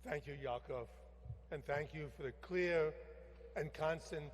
Thank you, Yaakov, and thank you for the clear and constant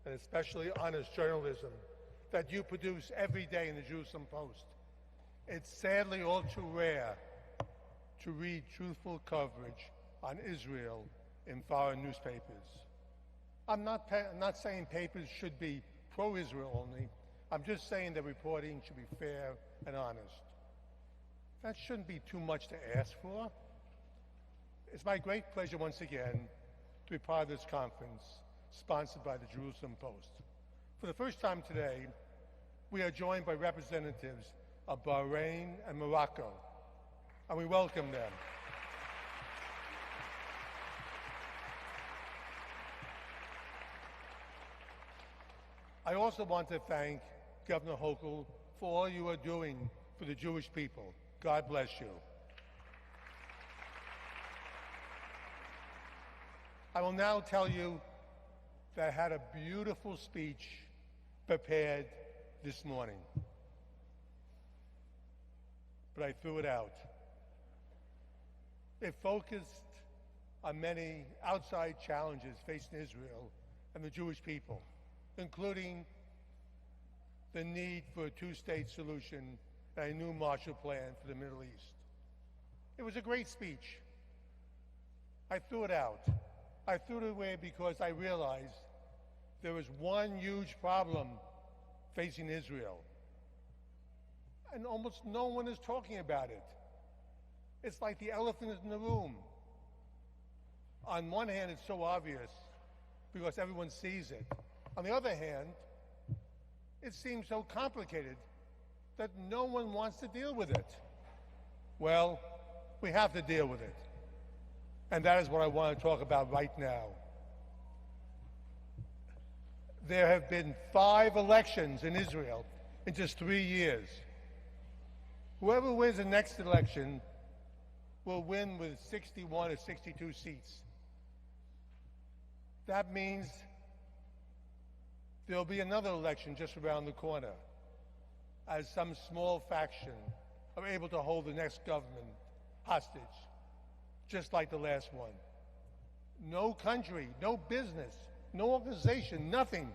and especially honest journalism that you produce every day in the Jerusalem Post. It's sadly all too rare to read truthful coverage on Israel in foreign newspapers. I'm not saying papers should be pro-Israel only. I'm just saying that reporting should be fair and honest. That shouldn't be too much to ask for. It's my great pleasure once again to be part of this conference sponsored by the Jerusalem Post. For the first time today, we are joined by representatives of Bahrain and Morocco, and we welcome them. I also want to thank Governor Hochul for all you are doing for the Jewish people. God bless you. I will now tell you that I had a beautiful speech prepared this morning, but I threw it out. It focused on many outside challenges facing Israel and the Jewish people, including the need for a two-state solution and a new Marshall Plan for the Middle East. It was a great speech. I threw it out. I threw it away because I realized there was one huge problem facing Israel, and almost no one is talking about it. It's like the elephant in the room. On one hand, it's so obvious because everyone sees it. On the other hand, it seems so complicated that no one wants to deal with it. Well, we have to deal with it. And that is what I want to talk about right now. There have been 5 elections in Israel in just 3 years. Whoever wins the next election will win with 61 or 62 seats. That means there'll be another election just around the corner as some small faction are able to hold the next government hostage, just like the last one. No country, no business, no organization, nothing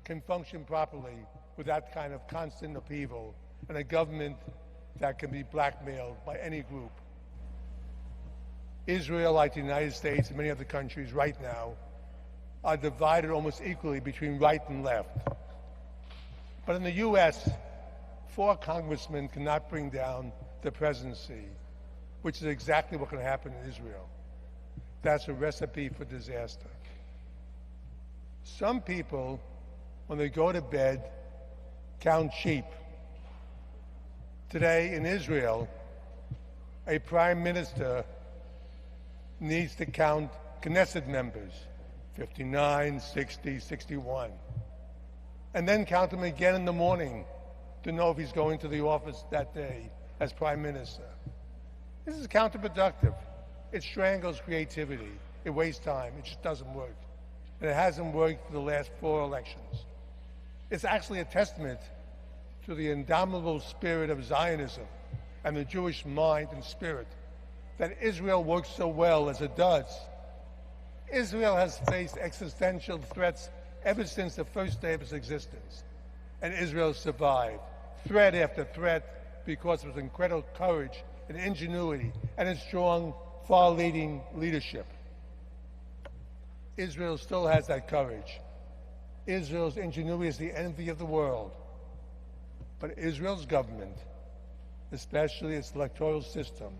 can function properly with that kind of constant upheaval and a government that can be blackmailed by any group. Israel, like the United States and many other countries right now, are divided almost equally between right and left. But in the U.S., 4 congressmen cannot bring down the presidency, which is exactly what can happen in Israel. That's a recipe for disaster. Some people, when they go to bed, count sheep. Today in Israel, a prime minister needs to count Knesset members, 59, 60, 61, and then count them again in the morning to know if he's going to the office that day as prime minister. This is counterproductive. It strangles creativity. It wastes time. It just doesn't work. And it hasn't worked for the last 4 elections. It's actually a testament to the indomitable spirit of Zionism and the Jewish mind and spirit that Israel works so well as it does. Israel has faced existential threats ever since the first day of its existence, and Israel survived threat after threat because of its incredible courage and ingenuity and its strong, far-leading leadership. Israel still has that courage. Israel's ingenuity is the envy of the world. But Israel's government, especially its electoral system,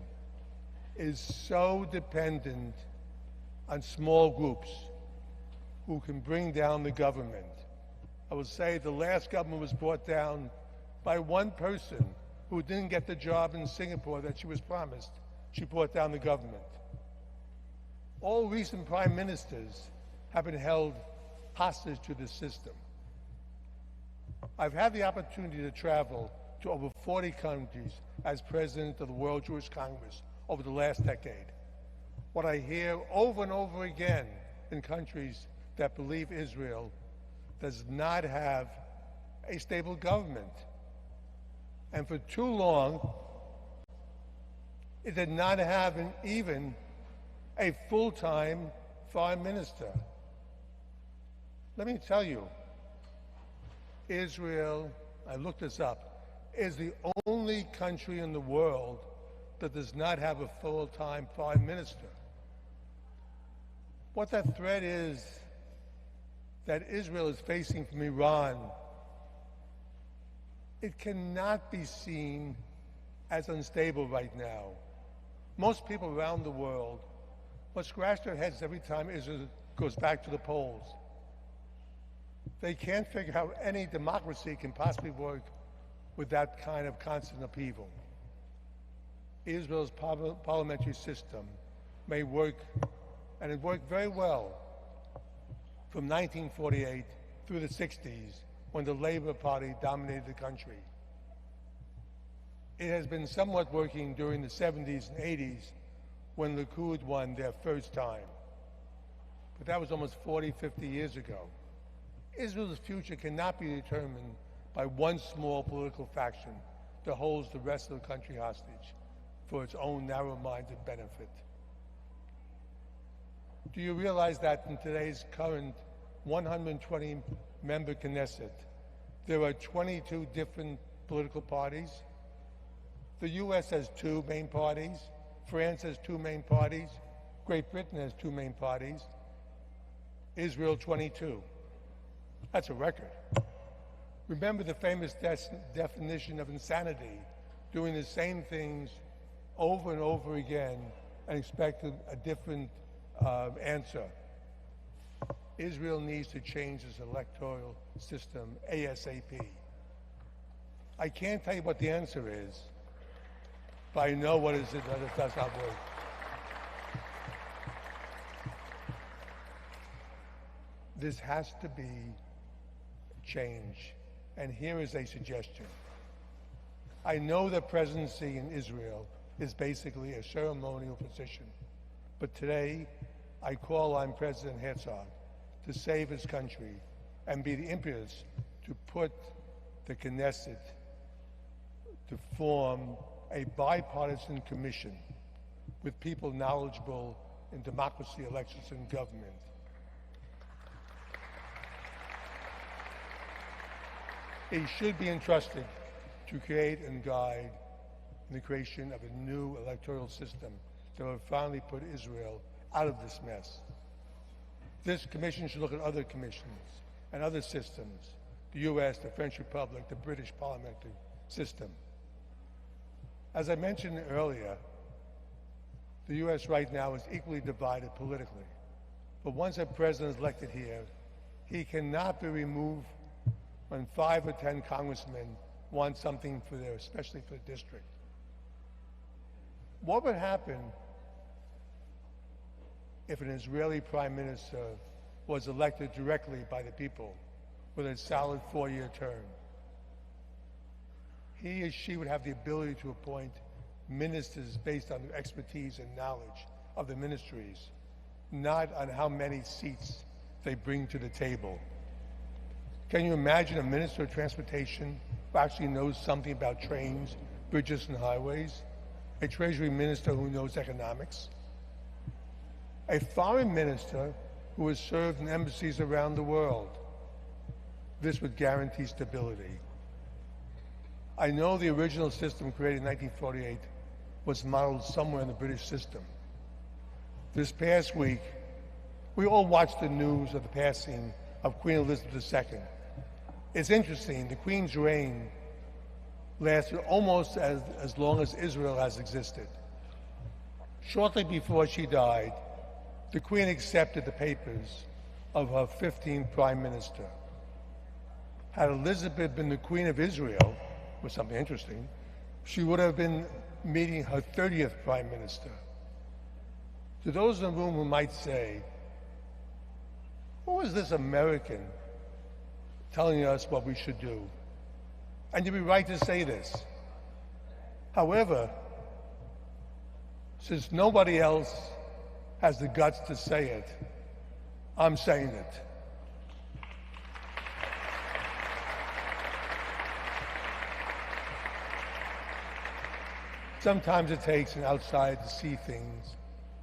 is so dependent on small groups who can bring down the government. I would say the last government was brought down by one person who didn't get the job in Singapore that she was promised. She brought down the government. All recent prime ministers have been held hostage to this system. I've had the opportunity to travel to over 40 countries as president of the World Jewish Congress over the last decade. What I hear over and over again in countries that believe Israel does not have a stable government. And for too long, it did not have even a full-time foreign minister. Let me tell you, Israel, I looked this up, is the only country in the world that does not have a full-time foreign minister. What that threat is that Israel is facing from Iran, it cannot be seen as unstable right now. Most people around the world will scratch their heads every time Israel goes back to the polls. They can't figure out how any democracy can possibly work with that kind of constant upheaval. Israel's parliamentary system may work, and it worked very well from 1948 through the 60s when the Labour Party dominated the country. It has been somewhat working during the 70s and 80s when Likud won their first time. But that was almost 40, 50 years ago. Israel's future cannot be determined by one small political faction that holds the rest of the country hostage for its own narrow-minded benefit. Do you realize that in today's current 120-member Knesset, there are 22 different political parties? The U.S. has 2 main parties. France has 2 main parties. Great Britain has 2 main parties. Israel, 22. That's a record. Remember the famous definition of insanity, doing the same things over and over again and expect a different answer. Israel needs to change its electoral system ASAP. I can't tell you what the answer is, but I know what is it that it does not work. This has to be change, and here is a suggestion. I know the presidency in Israel is basically a ceremonial position, but today I call on President Herzog to save his country and be the impetus to put the Knesset to form a bipartisan commission with people knowledgeable in democracy, elections, and government. He should be entrusted to create and guide the creation of a new electoral system that will finally put Israel out of this mess. This commission should look at other commissions and other systems, the U.S., the French Republic, the British parliamentary system. As I mentioned earlier, the U.S. right now is equally divided politically. But once a president is elected here, he cannot be removed when 5 or 10 congressmen want something for their, especially for the district. What would happen if an Israeli prime minister was elected directly by the people with a solid 4-year term? He or she would have the ability to appoint ministers based on their expertise and knowledge of the ministries, not on how many seats they bring to the table. Can you imagine a minister of transportation who actually knows something about trains, bridges, and highways? A treasury minister who knows economics? A foreign minister who has served in embassies around the world? This would guarantee stability. I know the original system created in 1948 was modeled somewhere in the British system. This past week, we all watched the news of the passing of Queen Elizabeth II. It's interesting, the Queen's reign lasted almost as long as Israel has existed. Shortly before she died, the Queen accepted the papers of her 15th Prime Minister. Had Elizabeth been the Queen of Israel, was something interesting, she would have been meeting her 30th Prime Minister. To those in the room who might say, who is this American telling us what we should do? And you'd be right to say this. However, since nobody else has the guts to say it, I'm saying it. Sometimes it takes an outsider to see things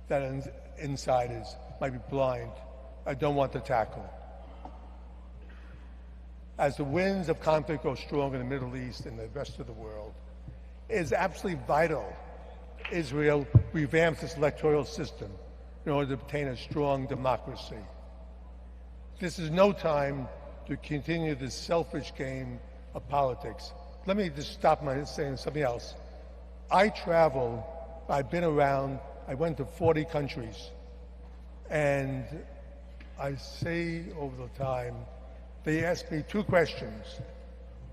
that insiders might be blind or don't want to tackle. As the winds of conflict grow strong in the Middle East and the rest of the world, it is absolutely vital Israel revamps its electoral system in order to obtain a strong democracy. This is no time to continue this selfish game of politics. Let me just stop my saying something else. I travel, I've been around, I went to 40 countries, and I say over the time, they ask me two questions.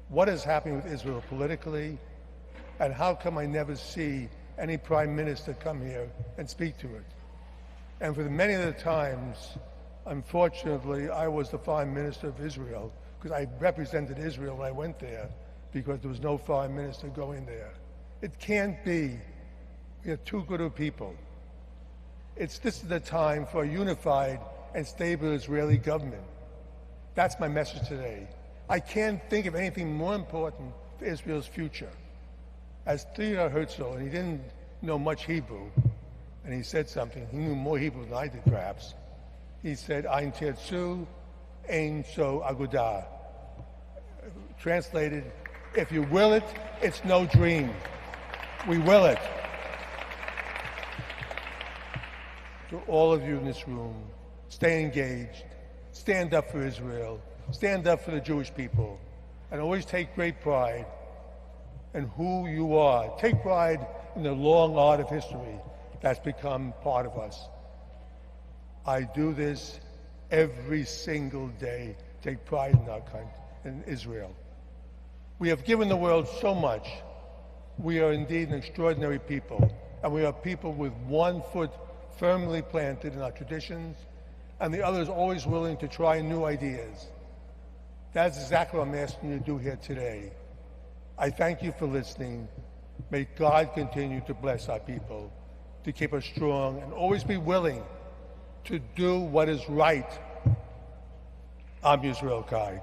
What is happening with Israel politically, and how come I never see any prime minister come here and speak to it? And for many of the times, unfortunately, I was the foreign minister of Israel, because I represented Israel when I went there, because there was no foreign minister going there. It can't be. We are too good of people. This is the time for a unified and stable Israeli government. That's my message today. I can't think of anything more important for Israel's future. As Theodor Herzl, and he didn't know much Hebrew, and he said something, he knew more Hebrew than I did perhaps. He said, Ein Tirtzu, Ein So Agudah. Translated, if you will it, it's no dream. We will it. To all of you in this room, stay engaged, stand up for Israel, stand up for the Jewish people, and always take great pride in who you are. Take pride in the long art of history that's become part of us. I do this every single day, take pride in our country, in Israel. We have given the world so much. We are indeed an extraordinary people, and we are people with one foot firmly planted in our traditions, and the other is always willing to try new ideas. That's exactly what I'm asking you to do here today. I thank you for listening. May God continue to bless our people, to keep us strong, and always be willing to do what is right. I'm Yisrael Kai.